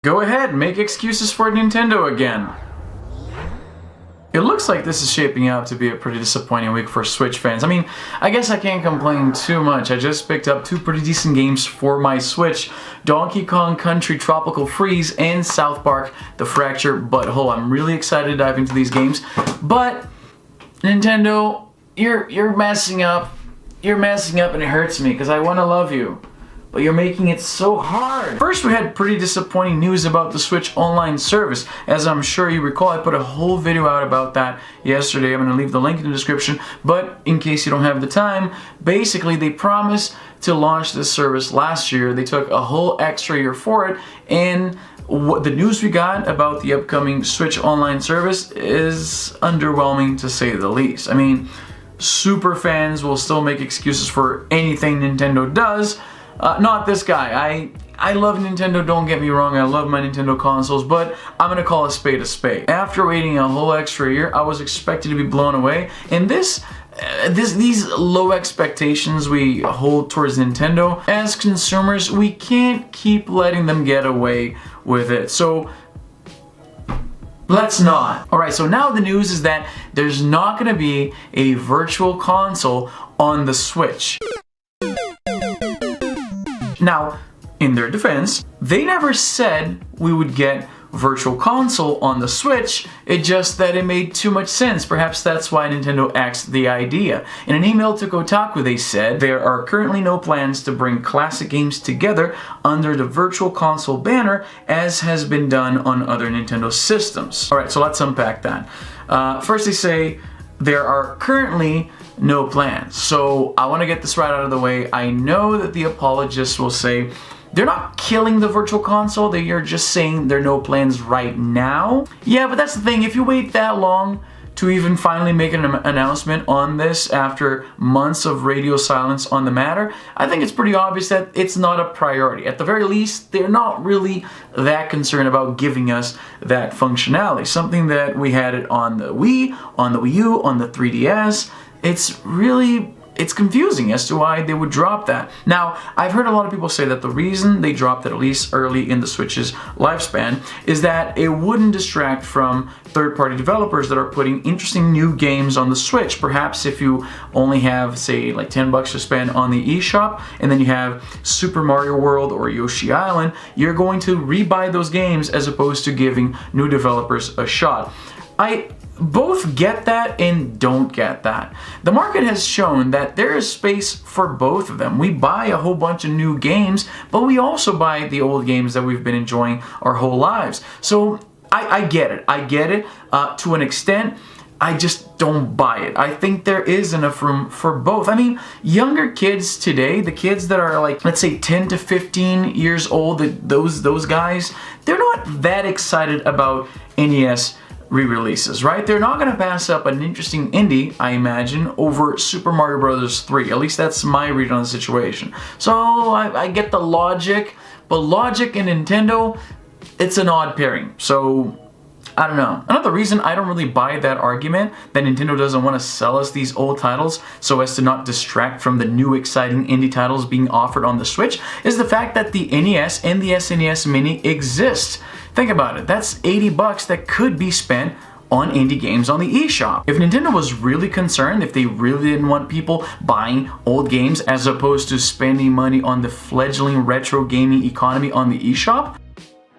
Go ahead, make excuses for Nintendo again. It looks like this is shaping out to be a pretty disappointing week for Switch fans. I mean, I guess I can't complain too much. I just picked up two pretty decent games for my Switch. Donkey Kong Country Tropical Freeze and South Park The Fractured Butthole. I'm really excited to dive into these games. But, Nintendo, you're messing up. You're messing up and it hurts me because I want to love you. But you're making it so hard. First, we had pretty disappointing news about the Switch Online service. As I'm sure you recall, I put a whole video out about that yesterday. I'm going to leave the link in the description. But in case you don't have the time, basically they promised to launch this service last year. They took a whole extra year for it. And what the news we got about the upcoming Switch Online service is underwhelming to say the least. I mean, super fans will still make excuses for anything Nintendo does. Not this guy. I love Nintendo, don't get me wrong, I love my Nintendo consoles, but I'm gonna call a spade a spade. After waiting a whole extra year, I was expected to be blown away, and these low expectations we hold towards Nintendo, as consumers, we can't keep letting them get away with it. So, let's not. Alright, so now the news is that there's not gonna be a virtual console on the Switch. Now, in their defense, they never said we would get Virtual Console on the Switch, it's just that it made too much sense. Perhaps that's why Nintendo axed the idea. In an email to Kotaku, they said, there are currently no plans to bring classic games together under the Virtual Console banner, as has been done on other Nintendo systems. Alright, so let's unpack that. First they say, there are currently no plans. So I want to get this right out of the way. I know that the apologists will say they're not killing the Virtual Console, they are just saying there are no plans right now. Yeah, but that's the thing, if you wait that long to even finally make an announcement on this after months of radio silence on the matter, I think it's pretty obvious that it's not a priority. At the very least, they're not really that concerned about giving us that functionality. Something that we had it on the Wii, on the Wii U, on the 3DS. It's confusing as to why they would drop that. Now, I've heard a lot of people say that the reason they dropped it, at least early in the Switch's lifespan, is that it wouldn't distract from third-party developers that are putting interesting new games on the Switch. Perhaps if you only have, say, like $10 to spend on the eShop, and then you have Super Mario World or Yoshi Island, you're going to rebuy those games as opposed to giving new developers a shot. I both get that and don't get that. The market has shown that there is space for both of them. We buy a whole bunch of new games, but we also buy the old games that we've been enjoying our whole lives. So I get it. I get it to an extent. I just don't buy it. I think there is enough room for both. I mean, younger kids today, the kids that are like, let's say 10 to 15 years old, those guys, they're not that excited about NES re-releases, right? They're not going to pass up an interesting indie, I imagine, over Super Mario Bros. 3. At least that's my read on the situation. So I get the logic, but logic and Nintendo, it's an odd pairing. So I don't know. Another reason I don't really buy that argument that Nintendo doesn't want to sell us these old titles so as to not distract from the new exciting indie titles being offered on the Switch is the fact that the NES and the SNES Mini exist. Think about it, that's $80 that could be spent on indie games on the eShop. If Nintendo was really concerned, if they really didn't want people buying old games as opposed to spending money on the fledgling retro gaming economy on the eShop,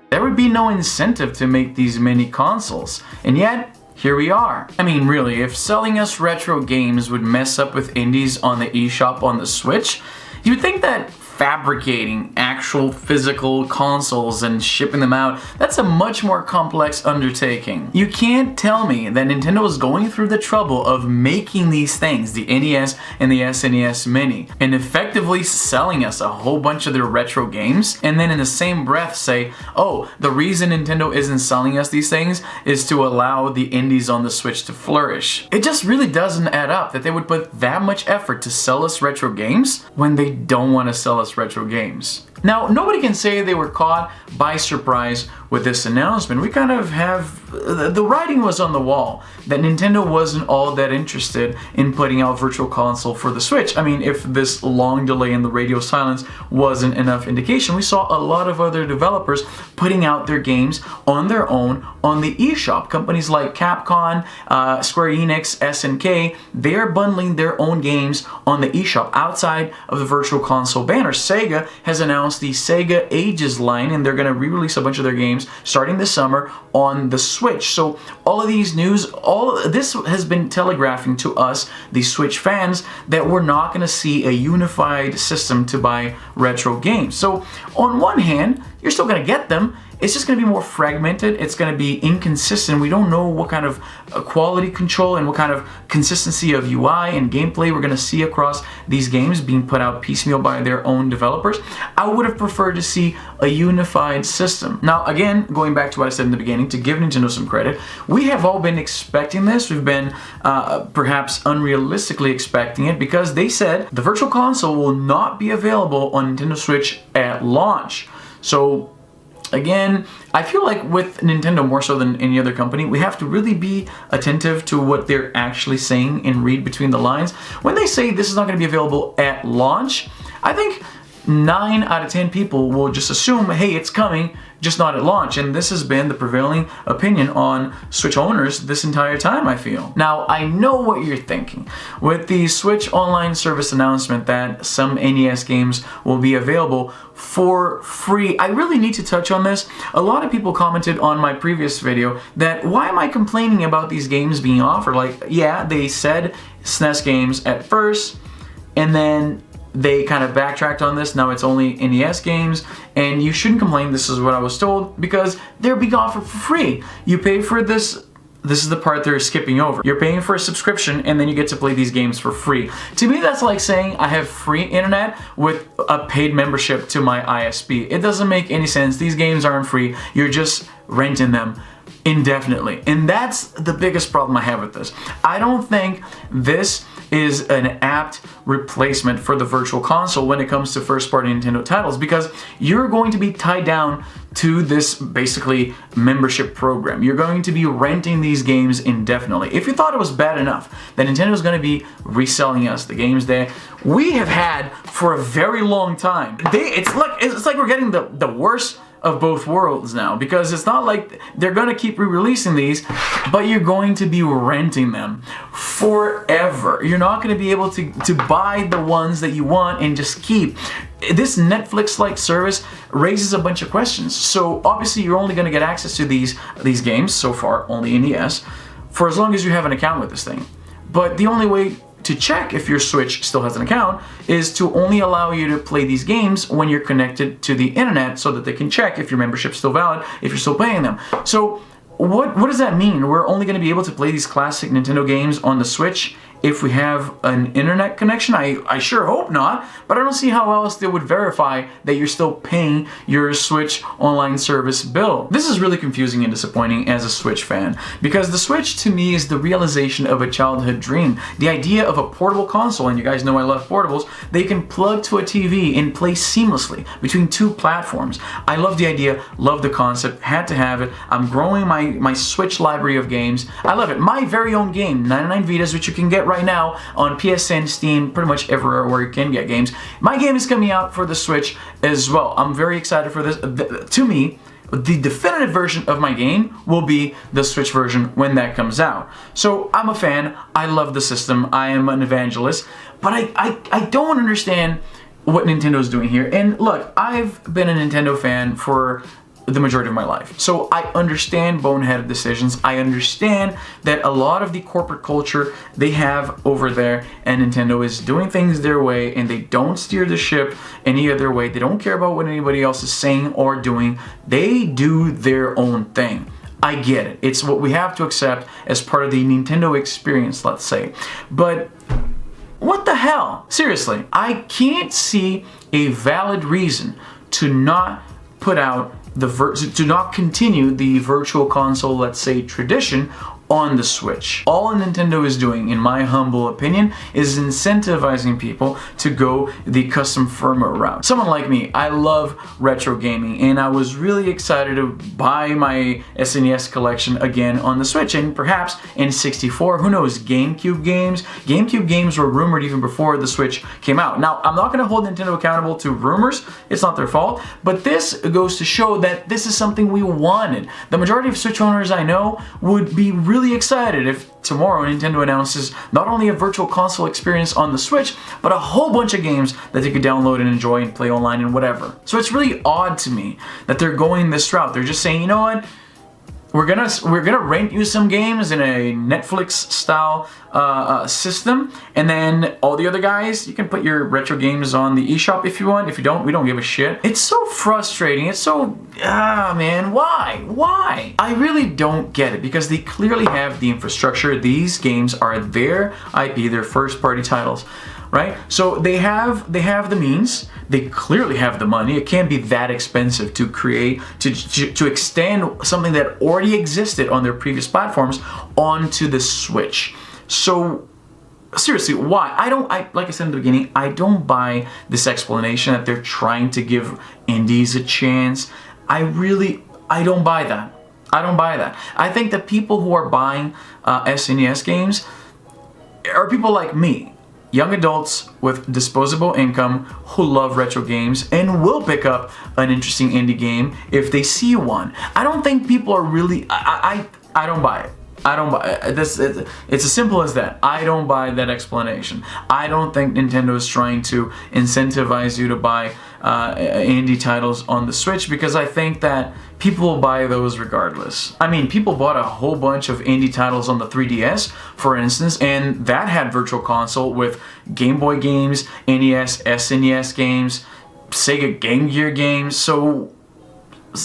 there would be no incentive to make these mini consoles. And yet, here we are. I mean, really, if selling us retro games would mess up with indies on the eShop on the Switch, you'd think that fabricating actual physical consoles and shipping them out, that's a much more complex undertaking. You can't tell me that Nintendo is going through the trouble of making these things, the NES and the SNES Mini, and effectively selling us a whole bunch of their retro games, and then in the same breath say, oh, the reason Nintendo isn't selling us these things is to allow the indies on the Switch to flourish. It just really doesn't add up that they would put that much effort to sell us retro games when they don't want to sell us retro games. Now, nobody can say they were caught by surprise with this announcement. We kind of have, the writing was on the wall that Nintendo wasn't all that interested in putting out Virtual Console for the Switch. I mean, if this long delay in the radio silence wasn't enough indication, we saw a lot of other developers putting out their games on their own on the eShop. Companies like Capcom, Square Enix, SNK, they're bundling their own games on the eShop outside of the Virtual Console banner. Sega has announced the Sega Ages line, and they're going to re-release a bunch of their games starting this summer on the Switch. So all of these news, all of this has been telegraphing to us, the Switch fans, that we're not going to see a unified system to buy retro games. So on one hand, you're still going to get them. It's just going to be more fragmented. It's going to be inconsistent. We don't know what kind of quality control and what kind of consistency of UI and gameplay we're going to see across these games being put out piecemeal by their own developers. I would have preferred to see a unified system. Now, again, going back to what I said in the beginning, to give Nintendo some credit, we have all been expecting this. We've been perhaps unrealistically expecting it, because they said the Virtual Console will not be available on Nintendo Switch at launch. So again, I feel like with Nintendo, more so than any other company, we have to really be attentive to what they're actually saying and read between the lines. When they say this is not going to be available at launch, I think 9 out of 10 people will just assume, hey, it's coming, just not at launch. And this has been the prevailing opinion on Switch owners this entire time, I feel. Now, I know what you're thinking. With the Switch Online service announcement that some NES games will be available for free, I really need to touch on this. A lot of people commented on my previous video that why am I complaining about these games being offered? Like, yeah, they said SNES games at first, and then they kind of backtracked on this. Now it's only NES games, and you shouldn't complain. This is what I was told, because they're being offered for free. You pay for this. This is the part they're skipping over. You're paying for a subscription, and then you get to play these games for free. To me, that's like saying I have free internet with a paid membership to my ISP. It doesn't make any sense. These games aren't free. You're just renting them indefinitely. And that's the biggest problem I have with this. I don't think this is an apt replacement for the Virtual Console when it comes to first-party Nintendo titles, because you're going to be tied down to this basically membership program. You're going to be renting these games indefinitely. If you thought it was bad enough that Nintendo is going to be reselling us the games that we have had for a very long time, it's like we're getting the worst of both worlds now, because it's not like they're going to keep re-releasing these, but you're going to be renting them forever. You're not going to be able to buy the ones that you want and just keep. This Netflix-like service raises a bunch of questions. So obviously you're only going to get access to these games, so far only NES, for as long as you have an account with this thing. But the only way to check if your Switch still has an account is to only allow you to play these games when you're connected to the internet, so that they can check if your membership's still valid, if you're still paying them. So what does that mean? We're only going to be able to play these classic Nintendo games on the Switch if we have an internet connection? I sure hope not, but I don't see how else they would verify that you're still paying your Switch online service bill. This is really confusing and disappointing as a Switch fan, because the Switch to me is the realization of a childhood dream. The idea of a portable console, and you guys know I love portables, they can plug to a TV and play seamlessly between 2 platforms. I love the idea, love the concept, had to have it. I'm growing my Switch library of games. I love it. My very own game, 99 Vidas, which you can get right now on PSN, Steam, pretty much everywhere where you can get games. My game is coming out for the Switch as well. I'm very excited for this. To me, the definitive version of my game will be the Switch version when that comes out. So I'm a fan. I love the system. I am an evangelist. But I don't understand what Nintendo's doing here. And look, I've been a Nintendo fan for the majority of my life. So I understand boneheaded decisions. I understand that a lot of the corporate culture they have over there, and Nintendo is doing things their way, and they don't steer the ship any other way. They don't care about what anybody else is saying or doing. They do their own thing. I get it. It's what we have to accept as part of the Nintendo experience, let's say. But what the hell? Seriously, I can't see a valid reason to not put out to not continue the Virtual Console, let's say, tradition on the Switch. All Nintendo is doing, in my humble opinion, is incentivizing people to go the custom firmware route. Someone like me, I love retro gaming, and I was really excited to buy my SNES collection again on the Switch, and perhaps in 64, who knows, GameCube games. GameCube games were rumored even before the Switch came out. Now, I'm not going to hold Nintendo accountable to rumors, it's not their fault, but this goes to show that this is something we wanted. The majority of Switch owners I know would be really excited if tomorrow Nintendo announces not only a virtual console experience on the Switch, but a whole bunch of games that they could download and enjoy and play online and whatever. So it's really odd to me that they're going this route. They're just saying, you know what? We're gonna rent you some games in a Netflix style system, and then all the other guys, you can put your retro games on the eShop if you want. If you don't, we don't give a shit. It's so frustrating. It's so man, why? I really don't get it, because they clearly have the infrastructure. These games are their IP, their first party titles, right? So they have the means. They clearly have the money. It can't be that expensive to create, to extend something that already existed on their previous platforms onto the Switch. So seriously, why? Like I said in the beginning, I don't buy this explanation that they're trying to give indies a chance. I don't buy that. I don't buy that. I think that people who are buying SNES games are people like me. Young adults with disposable income who love retro games and will pick up an interesting indie game if they see one. I don't think people are really... I don't buy it. I don't buy it. It's as simple as that. I don't buy that explanation. I don't think Nintendo is trying to incentivize you to buy indie titles on the Switch, because I think that people will buy those regardless. I mean, people bought a whole bunch of indie titles on the 3DS, for instance, and that had Virtual Console with Game Boy games, NES, SNES games, Sega Game Gear games, so...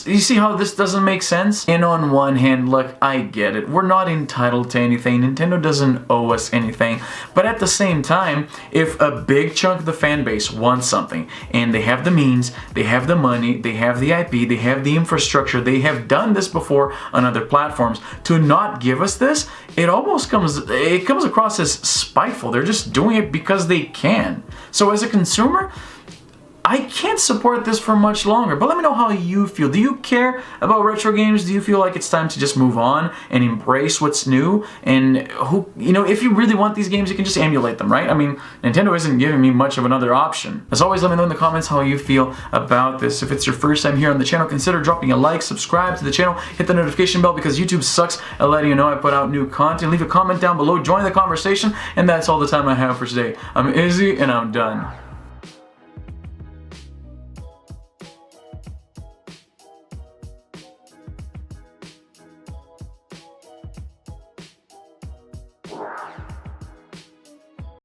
You see how this doesn't make sense? And on one hand, look, I get it. We're not entitled to anything. Nintendo doesn't owe us anything. But at the same time, if a big chunk of the fan base wants something, and they have the means, they have the money, they have the IP, they have the infrastructure, they have done this before on other platforms, to not give us this, it comes across as spiteful. They're just doing it because they can. So as a consumer, I can't support this for much longer, but let me know how you feel. Do you care about retro games? Do you feel like it's time to just move on and embrace what's new? And if you really want these games, you can just emulate them, right? I mean, Nintendo isn't giving me much of another option. As always, let me know in the comments how you feel about this. If it's your first time here on the channel, consider dropping a like, subscribe to the channel, hit the notification bell, because YouTube sucks at letting you know I put out new content. Leave a comment down below, join the conversation, and that's all the time I have for today. I'm Izzy, and I'm done.